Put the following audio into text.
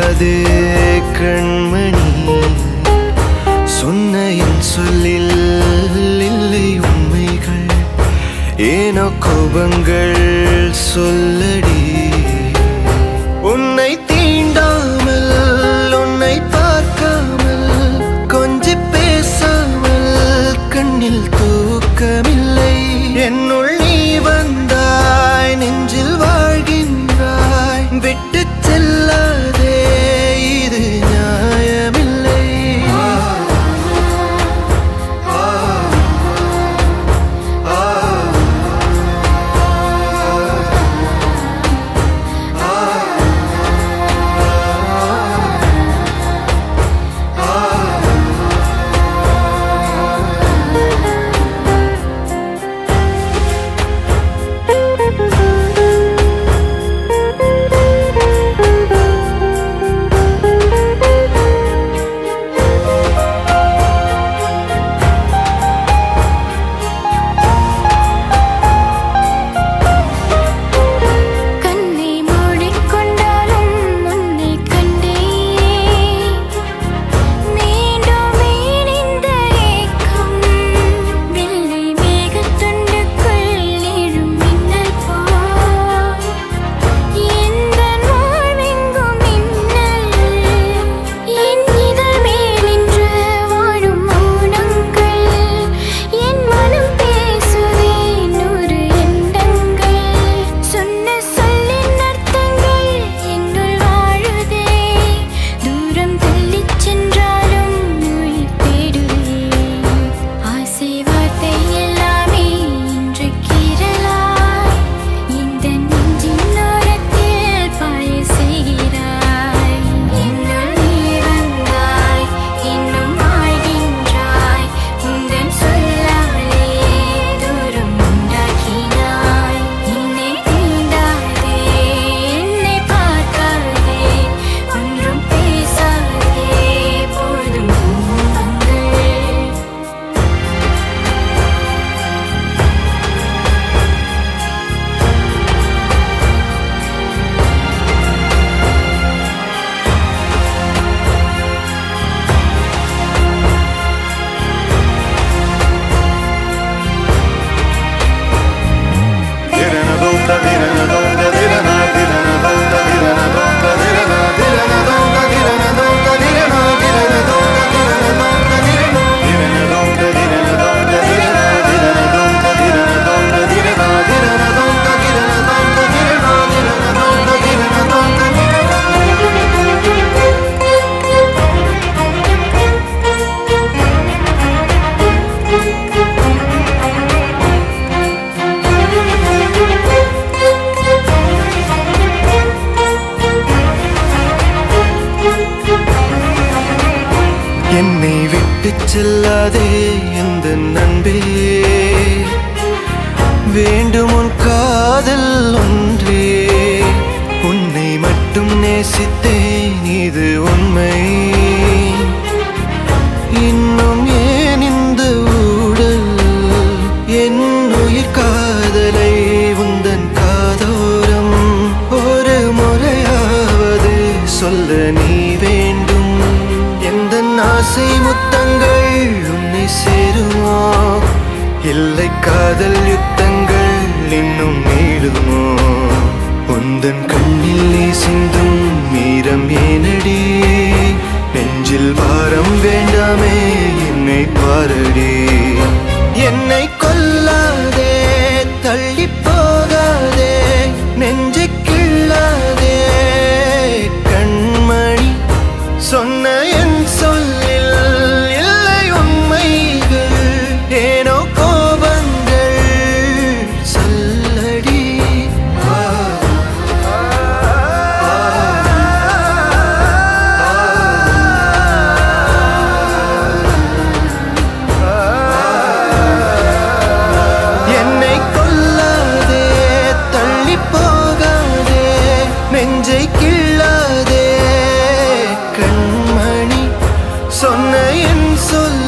செல்லாதே கண்மணி, சொன்ன என் சொல்லில் இல்லை உண்மைகள், ஏனோ கோபங்கள் சொல்லடி. உன்னை தீண்டாமல் உன்னை பார்க்காமல் கொஞ்சி பேசாமல் கண்ணில் தூக்கமில்லை. என்னுள் நீ வந்தாய், நெஞ்சில் வாழ்கின்றாய், விட்டு செல்லாதே இது நியாயமில்லை. என்னை விட்டு செல்லாதே எந்த நண்பே, வேண்டும் உன் காதல் ஒன்றே. உன்னை மட்டும் நேசித்தேன் இது உண்மை, இன்னும் ஏன் இந்த ஊடல்? என் உயிர் காதலை உந்தன் காதோரம் ஒரு முறையாவது சொல்ல நீ வேண்டும். எந்த ஆசை முத்தங்கள் உன்னை சேருமோ, இல்லை காதல் யுத்தங்கள் இன்னும் நீளுமோ? உந்தன் கண்ணில் நீ சிந்தும் மீரம் ஏனடி, நெஞ்சில் பாரம் வேண்டாமே என்னை பாரடி. என்னை கொல்லாதே தள்ளி போகாதே, நெஞ்சை கிள்ளாதே கண்மணி, சொன்ன என் சொல்லில் இல்லை உண்மைகள், ஏனோ கோபங்கள் சொல்லடி. என்னை கொல்லாதே தள்ளி போகாதே, நெஞ்சை கிள்ளாதே கண்மணி, சொன்ன என் சொல்